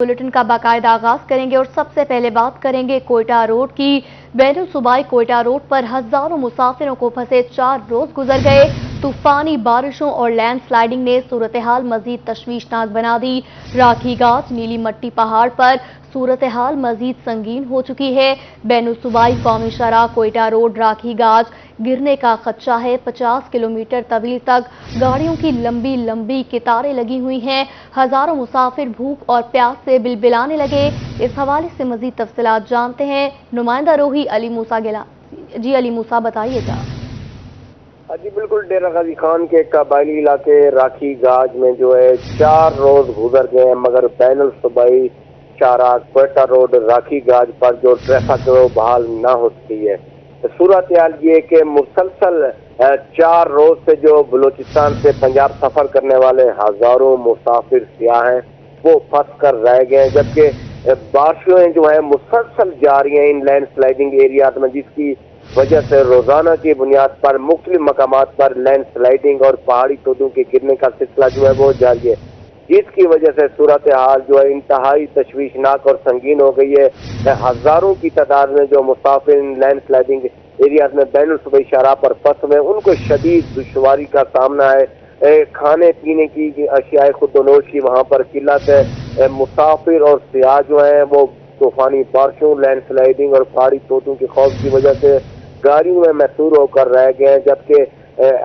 Bulletin का बाकायदा आगाज करेंगे और सबसे पहले बात करेंगे कोयटा रोड की। बैनुल सूबाई कोयटा रोड पर हजारों मुसाफिरों को फंसे 4 रोज गुजर गए। तूफानी बारिशों और लैंड स्लाइडिंग ने सूरत हाल मजीद तशवीशनाक बना दी। राखी गाज नीली मट्टी पहाड़ पर सूरत हाल मजीद संगीन हो चुकी है। बैनुल सूबाई कौमी शरा कोयटा रोड राखी गाज गिरने का खदशा है। 50 किलोमीटर तवील तक गाड़ियों की लंबी लंबी कतारें लगी हुई हैं। हजारों मुसाफिर भूख और प्यास से बिलबिलाने लगे। इस हवाले से मजीद तफसीलात जानते हैं नुमाइंदा रोही अली मूसा गिला। जी अली मूसा, बताइएगा। जी बिल्कुल, डेरा गाजी खान के कबायली इलाके राखी गाज में जो है 4 रोज गुजर गए हैं, मगर बैनुल सूबाई शाहरा कोयटा रोड राखी गाज पर जो ट्रैफिक वो बहाल ना हो सकी है। सूरत हाल ये कि मुसलसल 4 रोज से जो बलूचिस्तान से पंजाब सफर करने वाले हजारों मुसाफिर सियाह हैं वो फंस कर रह गए हैं, जबकि बारिशें जो है मुसलसल जारी हैं इन लैंड स्लाइडिंग एरिया में, जिसकी वजह से रोजाना की बुनियाद पर मुख्तलिफ मकामात पर लैंड स्लाइडिंग और पहाड़ी तोदों के गिरने का सिलसिला जो है वो जारी है, जिसकी वजह से सूरत हाल जो है इंतहाई तशवीशनाक और संगीन हो गई है। हजारों की तादाद में जो मुसाफिर लैंड स्लाइडिंग एरियाज में बैनुल सूबाई शाहरा पर फंसे हुए उनको शदीद दुश्वारी का सामना है। खाने पीने की अशियाए खुदोनोश की वहाँ पर किल्लत है। मुसाफिर और सियाह जो है वो तूफानी बारिशों, लैंड स्लाइडिंग और पहाड़ी तोदों के खौफ की वजह से गाड़ियों में महसूर होकर रह गए हैं। जबकि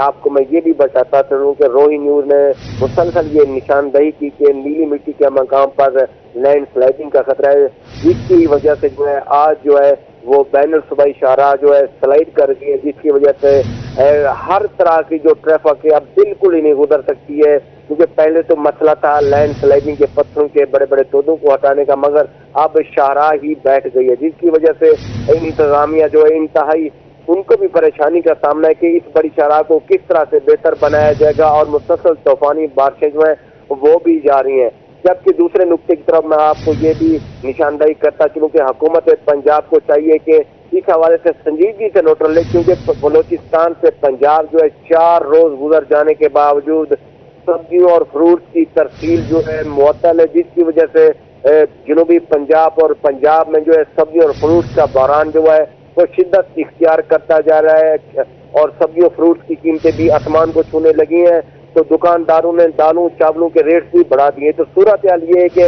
आपको मैं ये भी बताता चलूँ कि रोही न्यूज ने मुसलसल ये निशानदही की कि नीली मिट्टी के मकाम पर लैंड स्लाइडिंग का खतरा है, जिसकी वजह से जो है आज जो है वो बैनुल सूबाई शाहरा जो है स्लाइड कर गई है, जिसकी वजह से हर तरह की जो ट्रैफिक है अब बिल्कुल ही नहीं गुजर सकती है। क्योंकि पहले तो मसला था लैंड स्लाइडिंग के पत्थरों के बड़े बड़े तोदों को हटाने का, मगर अब शाहरा ही बैठ गई है, जिसकी वजह से इंतजामिया जो है इंतहाई उनको भी परेशानी का सामना है कि इस बड़ी शाहरा को किस तरह से बेहतर बनाया जाएगा। और मुसलसल तूफानी बारिशें जो है वो भी जारी हैं। जबकि दूसरे नुक्ते की तरफ मैं आपको ये भी निशानदही करता चलूँ कि हुकूमत पंजाब को चाहिए कि इस हवाले से संजीदगी से नोट ले, क्योंकि बलूचिस्तान से पंजाब जो है 4 रोज गुजर जाने के बावजूद सब्जियों और फ्रूट्स की तरसील जो है मुअत्तल है, जिसकी वजह से जनूबी पंजाब और पंजाब में जो है सब्जी और फ्रूट्स का बहरान जो है वो शिद्दत इख्तियार करता जा रहा है और सब्जियों फ्रूट्स की कीमतें भी आसमान को छूने लगी हैं। तो दुकानदारों ने दालों चावलों के रेट भी बढ़ा दिए। तो सूरत हाल ये है कि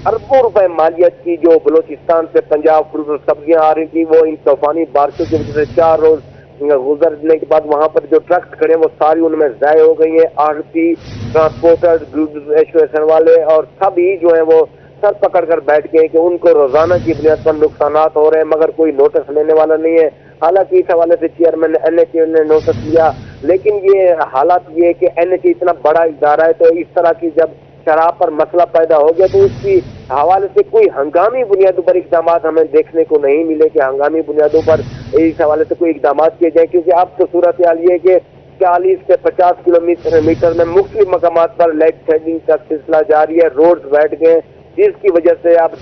अरबों रुपए मालियत की जो बलूचिस्तान से पंजाब फ्रूट और सब्जियां आ रही थी वो इन तूफानी बारिशों की वजह से 4 रोज गुजरने के बाद वहां पर जो ट्रक खड़े वो सारी उनमें ज़ाय हो गई है। आढ़ती, ट्रांसपोर्टर वाले और सभी जो है वो सर पकड़ कर बैठ गए कि उनको रोजाना की बुनियाद पर नुकसानात हो रहे हैं, मगर कोई नोटिस लेने वाला नहीं है। हालांकि इस हवाले से चेयरमैन NHA ने नोटिस लिया, लेकिन ये हालात ये है कि NHA इतना बड़ा इदारा है, तो इस तरह की जब शराब पर मसला पैदा हो गया तो उसकी हवाले से कोई हंगामी बुनियादों पर इकदाम हमें देखने को नहीं मिले कि हंगामी बुनियादों पर इस हवाले से कोई इकदाम किए जाए। क्योंकि अब तो सूरत हाल ये है कि 40 से 50 किलोमीटर में मुख्तलिफ मकामात पर लैंड स्लाइडिंग का सिलसिला जारी है। रोड बैठ गए, जिसकी वजह से अब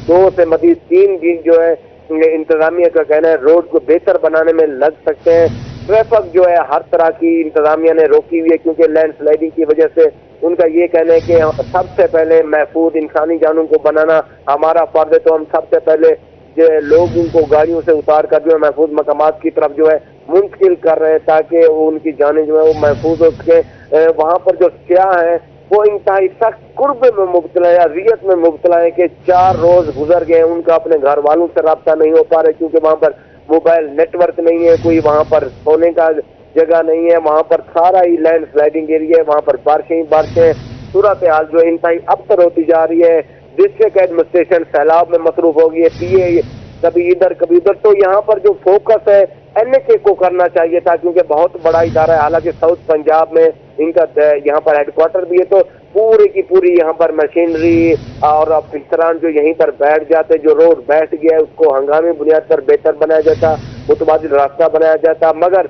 2 से मजीद 3 दिन जो है इंतजामिया का कहना है रोड को बेहतर बनाने में लग सकते हैं। ट्रैफिक जो है हर तरह की इंतजामिया ने रोकी हुई है, क्योंकि लैंड स्लाइडिंग की वजह से उनका ये कहना है कि सबसे पहले महफूज इंसानी जानों को बनाना हमारा फर्ज है, तो हम सबसे पहले जो लोगों को गाड़ियों से उतार कर जो है महफूज मकामात की तरफ जो है मुंतकिल कर रहे हैं, ताकि उनकी जानें जो है वो महफूज हो सके। वहाँ पर जो सियाह है वो इंतहाई सख्त कुर्ब में मुब्तला है, रियत में मुब्तला है कि 4 रोज गुजर गए, उनका अपने घर वालों से रब्ता नहीं हो पा रहा, क्योंकि वहाँ पर मोबाइल नेटवर्क नहीं है, कोई वहाँ पर सोने का जगह नहीं है, वहाँ पर सारा ही लैंड स्लाइडिंग एरिया है, वहाँ पर बारिशें। सूरत हाल जो इंतहाई अबतर होती जा रही है। डिस्ट्रिक्ट एडमिनिस्ट्रेशन सैलाब में मसरूफ हो गई है, PA कभी इधर कभी उधर। तो यहाँ पर जो फोकस है NHA को करना चाहिए था, क्योंकि बहुत बड़ा इदारा है। हालांकि साउथ पंजाब में इनका यहाँ पर हेडक्वार्टर भी है, तो पूरी की पूरी यहाँ पर मशीनरी और अफसरान जो यहीं पर बैठ जाते, जो रोड बैठ गया है उसको हंगामी बुनियाद पर बेहतर बनाया जाता, मुतबादिल रास्ता बनाया जाता, मगर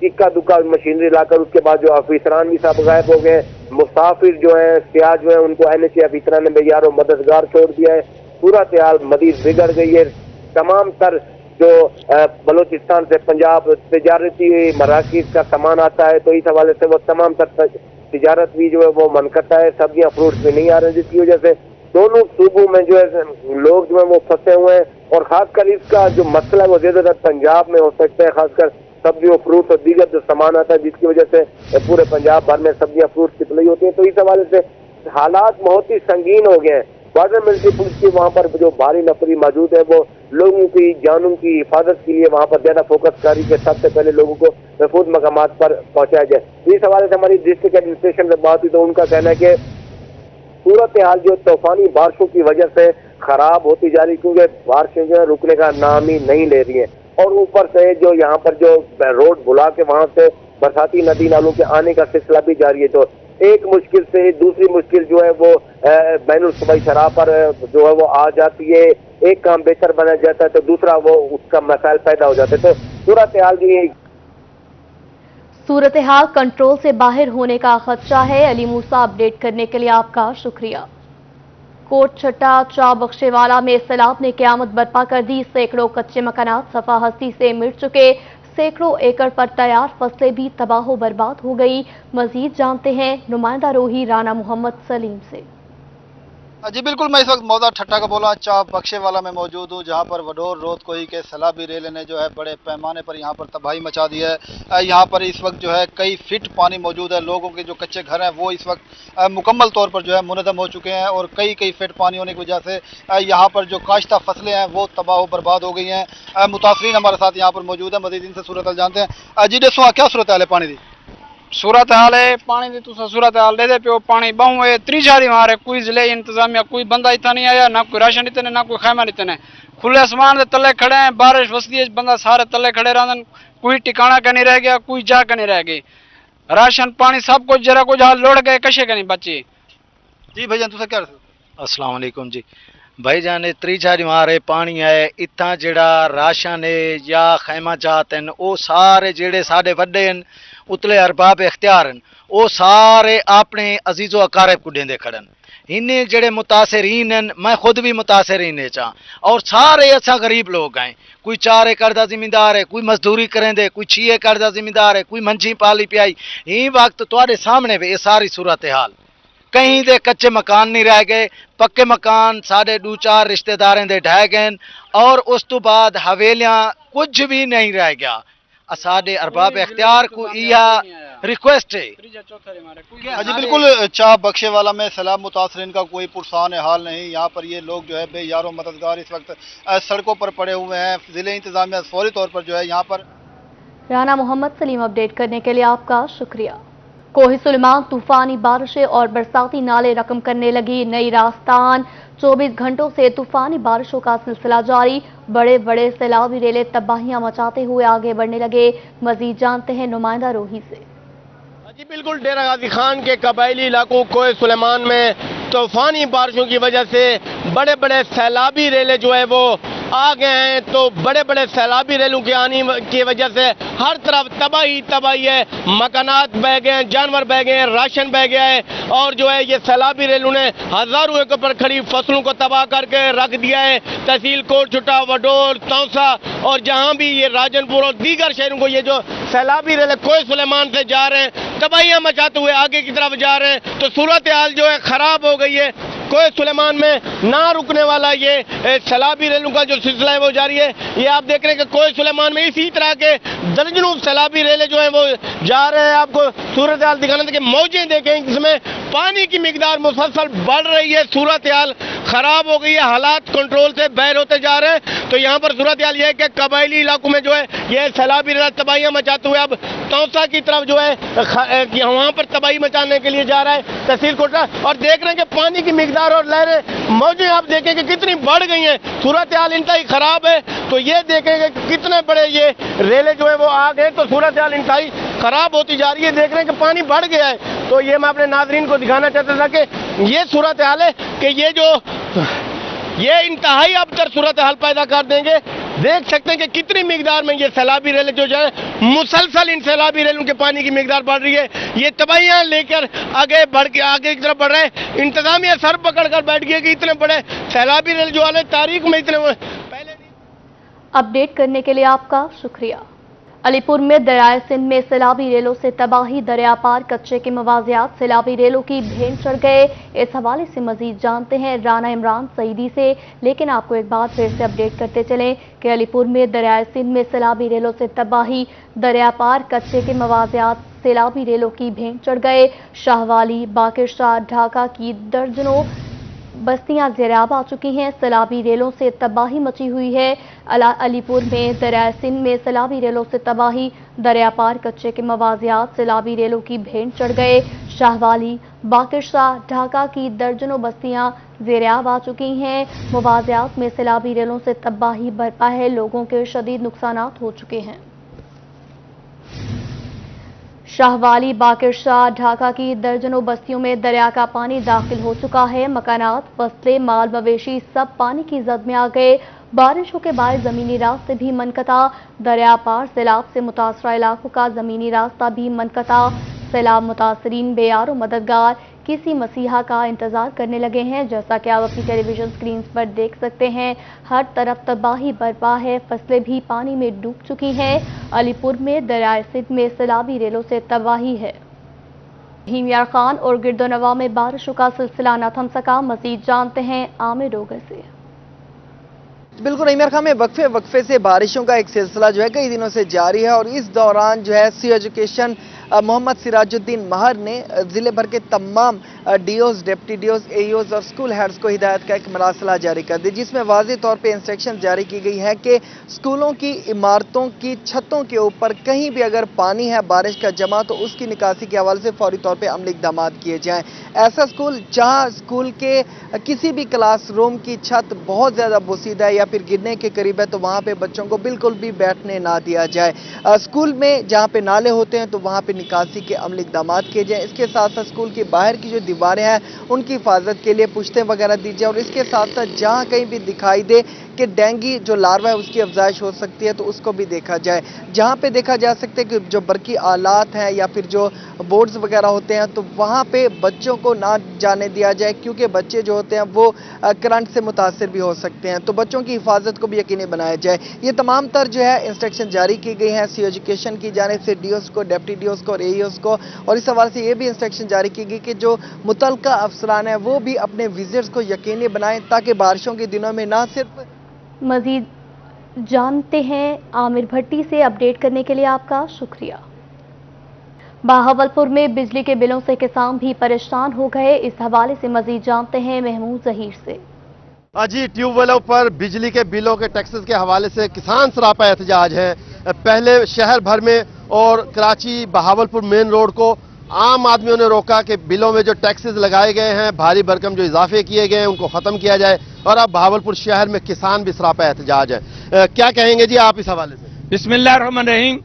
इक्का दुक्का मशीनरी लाकर उसके बाद जो अफसरान भी सब गायब हो गए। मुसाफिर जो है सियाह जो है उनको NHA अफसरान ने बेयारो मददगार छोड़ दिया है। सूरत हाल मजीद बिगड़ गई है। तमाम तर जो बलूचिस्तान से पंजाब तजारती मराकज़ का सामान आता है, तो इस हवाले से वो तमाम तर तिजारत भी जो है वो मन करता है, सब्जियां फ्रूट्स भी नहीं आ रहे, जिसकी वजह से दोनों सूबों में जो है लोग जो है वो फंसे हुए हैं, और खासकर इसका जो मसला है वो ज्यादातर पंजाब में हो सकता है, खासकर सब्जियों, फ्रूट और दीगर जो सामान आता है, जिसकी वजह से पूरे पंजाब भर में सब्जियां, फ्रूट की तलाई होती है। तो इस हवाले से हालात बहुत ही संगीन हो गए हैं। बॉर्डर मिलिट्री पुलिस की वहाँ पर जो भारी नफरी मौजूद है, वो लोगों की जानों की हिफाजत के लिए वहाँ पर ज्यादा फोकस कर रही है कि सबसे पहले लोगों को महफूज मकामात पर पहुंचाया जाए। इस हवाले से हमारी डिस्ट्रिक्ट एडमिनिस्ट्रेशन से बात हुई तो उनका कहना है कि सूरत हाल जो तूफानी बारिशों की वजह से खराब होती जा रही, क्योंकि बारिशें जो है रुकने का नाम ही नहीं ले रही हैं, और ऊपर से जो यहाँ पर जो रोड बुला के वहाँ से बरसाती नदी नालों के आने का सिलसिला भी जारी है। तो एक मुश्किल से दूसरी मुश्किल जो है वो बैनुल सूबाई शराह पर जो है वो आ जाती है। एक काम बेहतर बना जाता है तो दूसरा वो उसका मसाइल पैदा हो जाते हैं। तो सूरत हाल जी सूरत हाल कंट्रोल से बाहर होने का खदशा है। अली मूसा, अपडेट करने के लिए आपका शुक्रिया। कोट छट्टा चा बख्शेवाला में सैलाब ने क़यामत बर्पा कर दी। सैकड़ों कच्चे मकानात सफा हस्ती से मिट चुके, सैकड़ों एकड़ पर तैयार फसलें भी तबाह बर्बाद हो गई। मजीद जानते हैं नुमाइंदा रोही राना मोहम्मद सलीम से। जी बिल्कुल, मैं इस वक्त मौदा ठट्टा का बोला चाप बख्शेवाला में मौजूद हूँ, जहाँ पर वडोर रोत कोई के सैलाबी रेले ने जो है बड़े पैमाने पर यहाँ पर तबाही मचा दी है। यहाँ पर इस वक्त जो है कई फीट पानी मौजूद है। लोगों के जो कच्चे घर हैं वो इस वक्त मुकम्मल तौर पर जो है मुनज़्ज़म हो चुके हैं, और कई फीट पानी होने की वजह से यहाँ पर जो काश्ता फसलें हैं वो तबाह बर्बाद हो गई हैं। मुतासरीन हमारे साथ यहाँ पर मौजूद है, मज़ीद इनसे सूरत हाल जानते हैं। जी दसो क्या सूरत हाल है पानी की? सूरत हाल है पानी की, तुम सूरत हाल दे पे पानी बहु है 3-4 मारे, कोई जिले इंतजामिया कोई बंदा इतना नहीं आया, ना कोई राशन इतने ना कोई खैमा इतने, खुले आसमान के तले खड़े हैं। बारिश वसदी है, बंदा सारे तले खड़े रहन, कोई ठिकाना का नहीं रह गया, कोई जा का नहीं रह गई। राशन पानी सब कुछ जरा कुछ हाल लौट गए, कशे का नहीं बचे। जी भाईजान तुम क्या? अस्सलाम वालेकुम जी भाईजान, 3-4 मारे पानी है इतना, जेड़ा राशन है या खैमा जात हैं वो सारे जेड़े साडे वड्डे हैं उतले अरबाब इख्तियार हैं वो सारे अपने अजीज़ो अकारिब को देंदे खड़न। इन्हें जेड़े मुतासरीन हैं, मैं खुद भी मुतासरीन है चा, और सारे अच्छा गरीब लोग हैं। कोई 4 एकड़ का जिम्मेदार है, कोई मजदूरी करें दे, कोई 6 एकड़ का जिम्मेदार है, कोई मंझी पाली पियाई। यही वक्त तुहाडे सामने भी ये सारी सूरत हाल, कहीं दे कच्चे मकान नहीं रह गए, पक्के मकान साढ़े 2-4 रिश्तेदारें दे ढह गए, और उस तो बाद हवेलियां कुछ भी नहीं रह गया। साडे अरबाब इख्तियार को यह रिक्वेस्ट है। जी बिल्कुल, चाप बख्शेवाला में सैलाब मुतासरीन का कोई पुरसान हाल नहीं। यहाँ पर ये लोग जो है बेयारो मददगार इस वक्त सड़कों पर पड़े हुए हैं। जिले इंतजामिया फौरी तौर पर जो है यहाँ पर। राना मोहम्मद सलीम, अपडेट करने के लिए आपका शुक्रिया। कोही सुलेमान तूफानी बारिशें और बरसाती नाले रकम करने लगी नई रास्तान। 24 घंटों से तूफानी बारिशों का सिलसिला जारी, बड़े बड़े सैलाबी रेले तबाहियां मचाते हुए आगे बढ़ने लगे। मजीद जानते हैं नुमाइंदा रोही से। जी बिल्कुल, डेरा गाजी खान के कबायली इलाकों कोहे सुलेमान में तूफानी बारिशों की वजह से बड़े बड़े सैलाबी रेले जो है वो आ गए हैं। तो बड़े बड़े सैलाबी रेलों के आने की वजह से हर तरफ तबाही है। मकानात बह गए हैं, जानवर बह गए हैं, राशन बह गया है, और जो है ये सैलाबी रेलों ने हजारों एकड़ पर खड़ी फसलों को तबाह करके रख दिया है। तहसील कोट छुट्टा, वडोर, तौसा और जहां भी ये राजनपुर और दीगर शहरों को ये जो सैलाबी रेले कोहे सुलेमान से जा रहे हैं, तबाहियां मचाते हुए आगे की तरफ जा रहे हैं। तो सूरत हाल जो है खराब हो गई है। कोहे सुलेमान में ना रुकने वाला ये सैलाबी रेलों का जो सिलसिला है वो जारी है। ये आप देख रहे हैं कि कोहे सुलेमान में इसी तरह के दर्जनों सैलाबी रेले जो हैं वो जा रहे हैं। आपको सूरत हाल दिखाने के मौजें देखें, जिसमें पानी की मिकदार मुसलसल बढ़ रही है। सूरत हाल खराब हो गई है, हालात कंट्रोल से बाहर होते जा रहे हैं। तो यहाँ पर सूरत हाल ये है कि कबायली इलाकों में जो है ये सैलाबी रेला तबाहियां मचाते हुए अब तौसा की तरफ जो है वहाँ पर तबाही मचाने के लिए जा रहा है तहसील कोटा। और देख रहे हैं कि पानी की मिकदार और लहरें मौजें आप देखें कि कितनी बढ़ गई हैं। सूरत हाल इंतहाई खराब है। तो ये देखेंगे कि कितने बड़े ये रेले जो है वो आ गए। तो सूरत हाल इंतहाई खराब होती जा रही है। देख रहे हैं कि पानी बढ़ गया है। तो ये मैं अपने नाजरीन को दिखाना चाहता था कि ये सूरत हाल है कि ये इंतहाई अबतर सूरत हाल पैदा कर देंगे। देख सकते हैं कि कितनी मिकदार में ये सैलाबी रेले जो है मुसलसल इन सैलाबी रेलों के पानी की मिकदार बढ़ रही है। ये तबाहियां लेकर आगे की तरफ बढ़ रहे हैं। इंतजामिया सर पकड़ कर बैठ गई कि इतने बड़े सैलाबी रेल जो वाले तारीख में इतने पहले। अपडेट करने के लिए आपका शुक्रिया। अलीपुर में दरियाए सिंध में सैलाबी रेलों से तबाही, दरिया पार कच्चे के मवाजियात सैलाबी रेलों की भेंट चढ़ गए। इस हवाले से मजीद जानते हैं राना इमरान सईदी से, लेकिन आपको एक बात फिर से अपडेट करते चलें कि अलीपुर में दरियाए सिंध में सैलाबी रेलों से तबाही, दरिया पार कच्चे के मवाजियात सैलाबी रेलों की भेंट चढ़ गए। शाहवाली, बाकिर शाह, ढाका की दर्जनों बस्तियां ज़ेराब आ चुकी हैं। सैलाबी रेलों से तबाही मची हुई है। अलीपुर में दरिया सिंध में सैलाबी रेलों से तबाही, दरिया पार कच्चे के मवाजियात सैलाबी रेलों की भेंट चढ़ गए। शाहवाली, बाकिर शाह, ढाका की दर्जनों बस्तियां ज़ेराब आ चुकी हैं। मवाजियात में सैलाबी रेलों से तबाही बरपा है, लोगों के शदीद नुकसानात हो चुके हैं। शाहवाली, बाकिर शाह, ढाका की दर्जनों बस्तियों में दरिया का पानी दाखिल हो चुका है। मकानात, फसलें, माल मवेशी सब पानी की जद में आ गए। बारिशों के बाद जमीनी रास्ते भी मनकता, दरिया पार सैलाब से मुतासरा इलाकों का जमीनी रास्ता भी मनकता। सैलाब मुतासरीन बेयारो मददगार किसी मसीहा का इंतजार करने लगे हैं। जैसा कि आप अपनी टेलीविजन स्क्रीन पर देख सकते हैं, हर तरफ तबाही बरपा है, फसलें भी पानी में डूब चुकी हैं। अलीपुर में दरियाए सिंध में सैलाबी रेलों से तबाही है। हिमियार खान और गिरदोनवा में बारिशों का सिलसिला न थम सका, मजीद जानते हैं आमिर रोगर से। बिल्कुल हिमियार खान में वक्फे से बारिशों का एक सिलसिला जो है कई दिनों से जारी है और इस दौरान जो है सी एजुकेशन मोहम्मद सिराजुद्दीन महर ने जिले भर के तमाम डीओज, डिप्टी डीओज, एईओज और स्कूल हेड्स को हिदायत का एक मरासला जारी कर दी, जिसमें वाज़ेह तौर पे इंस्ट्रक्शन जारी की गई है कि स्कूलों की इमारतों की छतों के ऊपर कहीं भी अगर पानी है बारिश का जमा तो उसकी निकासी के हवाले से फौरी तौर पे अमली इक़दाम किए जाएं। ऐसा स्कूल जहां स्कूल के किसी भी क्लासरूम की छत बहुत ज़्यादा बोसीदा है या फिर गिरने के करीब है तो वहाँ पे बच्चों को बिल्कुल भी बैठने ना दिया जाए। स्कूल में जहाँ पे नाले होते हैं तो वहाँ पे निकासी के अमली इक़दाम किए जाएं। इसके साथ साथ स्कूल की बाहर की जो दीवारें हैं उनकी हिफाजत के लिए पुश्तें वगैरह दी जाए और इसके साथ साथ जहाँ कहीं भी दिखाई दे कि डेंगू जो लार्वा है उसकी अफजाइश हो सकती है तो उसको भी देखा जाए। जहाँ पे देखा जा सकता है कि जो बरकी आलात हैं या फिर जो बोर्ड्स वगैरह होते हैं तो वहाँ पे बच्चों को ना जाने दिया जाए, क्योंकि बच्चे जो होते हैं वो करंट से मुतासिर भी हो सकते हैं, तो बच्चों की हिफाजत को भी यकीनी बनाया जाए। ये तमाम तर जो है इंस्ट्रक्शन जारी की गई हैं सी एजुकेशन की जानिब से डीओस को, डिप्टी डीओस को और एईओस को, और इस हवाले से ये भी इंस्ट्रक्शन जारी की गई कि जो मुतलका अफसरान है वो भी अपने विजिट्स को यकीनी बनाएं ताकि बारिशों के दिनों में ना सिर्फ। मजीद जानते हैं आमिर भट्टी से, अपडेट करने के लिए आपका शुक्रिया। बहावलपुर में बिजली के बिलों से किसान भी परेशान हो गए, इस हवाले से मजीद जानते हैं महमूद जहीर से। जी, ट्यूबवेलों पर बिजली के बिलों के टैक्सेस के हवाले से किसान सरापा एहतजाज है। पहले शहर भर में और कराची बहावलपुर मेन रोड को आम आदमियों ने रोका कि बिलों में जो टैक्सेस लगाए गए हैं, भारी भरकम जो इजाफे किए गए हैं उनको खत्म किया जाए, और अब बहावलपुर शहर में किसान भी सरापा एहतजाज है। क्या कहेंगे जी आप इस हवाले से? बिस्मिल्लाहिर्रहमानिर्रहीम।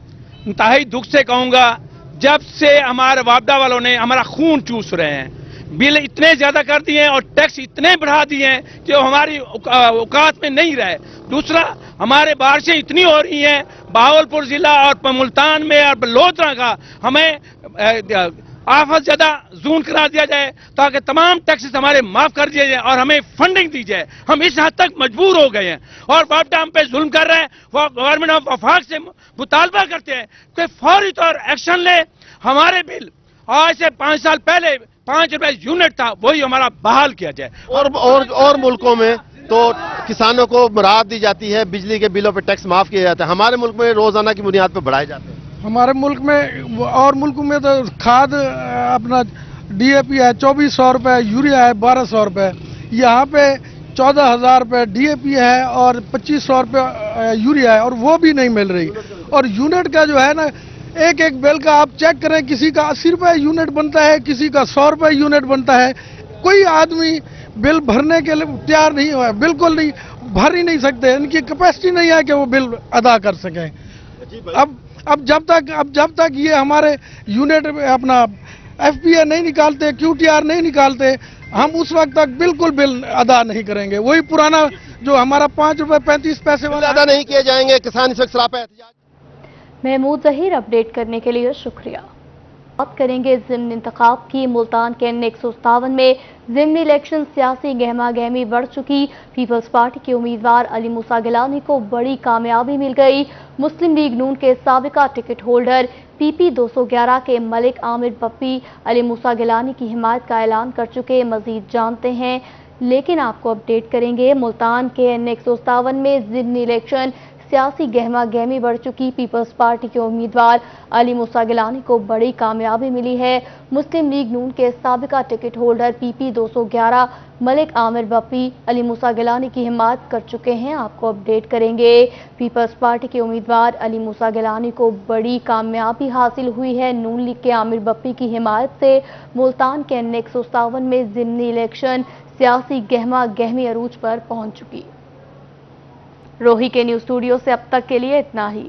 इंतहाई दुख से कहूंगा, जब से हमारे वापदा वालों ने हमारा खून चूस रहे हैं, बिल इतने ज्यादा कर दिए हैं और टैक्स इतने बढ़ा दिए हैं कि हमारी औकात में नहीं रहे। दूसरा, हमारे बारिशें इतनी हो रही हैं बहावलपुर जिला और मुल्तान में और लोधरा का, हमें आफत ज्यादा जोन करा दिया जाए ताकि तमाम टैक्सेस हमारे माफ कर दिए जाए और हमें फंडिंग दी जाए। हम इस हद तक मजबूर हो गए हैं और वापडा हम पे जुल्म कर रहे हैं। वो गवर्नमेंट ऑफ वफाक से मुतालबा करते हैं कि फौरी तौर एक्शन ले। हमारे बिल आज से 5 साल पहले 5 रुपए यूनिट था, वही हमारा बहाल किया जाए। और मुल्कों में तो किसानों को राहत दी जाती है, बिजली के बिलों पर टैक्स माफ किया जाता है, हमारे मुल्क में रोजाना की बुनियाद पर बढ़ाए जाते हैं। हमारे मुल्क में और मुल्कों में तो खाद अपना डीएपी है 2400 रुपये, यूरिया है 1200 रुपये, यहाँ पे 14,000 रुपये डीएपी है और 2500 रुपये यूरिया है और वो भी नहीं मिल रही। और यूनिट का जो है ना, एक एक बिल का आप चेक करें, किसी का 80 रुपये यूनिट बनता है, किसी का 100 रुपये यूनिट बनता है। कोई आदमी बिल भरने के लिए तैयार नहीं हुआ है, बिल्कुल नहीं, भर ही नहीं सकते, इनकी कैपेसिटी नहीं है कि वो बिल अदा कर सकें। अब जब तक ये हमारे यूनिट अपना एफपीए नहीं निकालते, क्यूटीआर नहीं निकालते, हम उस वक्त तक बिल्कुल बिल अदा नहीं करेंगे। वही पुराना जो हमारा 5 रुपए 35 पैसे वाला अदा नहीं किए जाएंगे। किसान इस वक्त सरापा एहतजाज। महमूद जहीर, अपडेट करने के लिए शुक्रिया। बात करेंगे ज़िमनी इंतखाब की। मुल्तान के N157 में ज़िमनी इलेक्शन सियासी गहमा गहमी बढ़ चुकी। पीपल्स पार्टी के उम्मीदवार अली मूसा गिलानी को बड़ी कामयाबी मिल गई। मुस्लिम लीग नून के साबिका टिकट होल्डर PP 211 के मलिक आमिर पप्पी अली मूसा गिलानी की हिमायत का ऐलान कर चुके। मजीद जानते हैं, लेकिन आपको अपडेट करेंगे। मुल्तान के N157 में ज़िमनी इलेक्शन सियासी गहमा गहमी बढ़ चुकी। पीपल्स पार्टी के उम्मीदवार अली मूसा गिलानी को बड़ी कामयाबी मिली है। मुस्लिम लीग नून के साबिका ticket holder PP 211 Malik Aamir बप्पी अली मूसा गिलानी की हिमायत कर चुके हैं। आपको अपडेट करेंगे। पीपल्स पार्टी के उम्मीदवार अली मूसा गिलानी को बड़ी कामयाबी हासिल हुई है। नून लीग के आमिर बप्पी की हिमायत से मुल्तान के N157 में ज़िमनी इलेक्शन सियासी गहमा गहमी अरूज पर पहुंच चुकी। रोही के न्यूज़ स्टूडियो से अब तक के लिए इतना ही।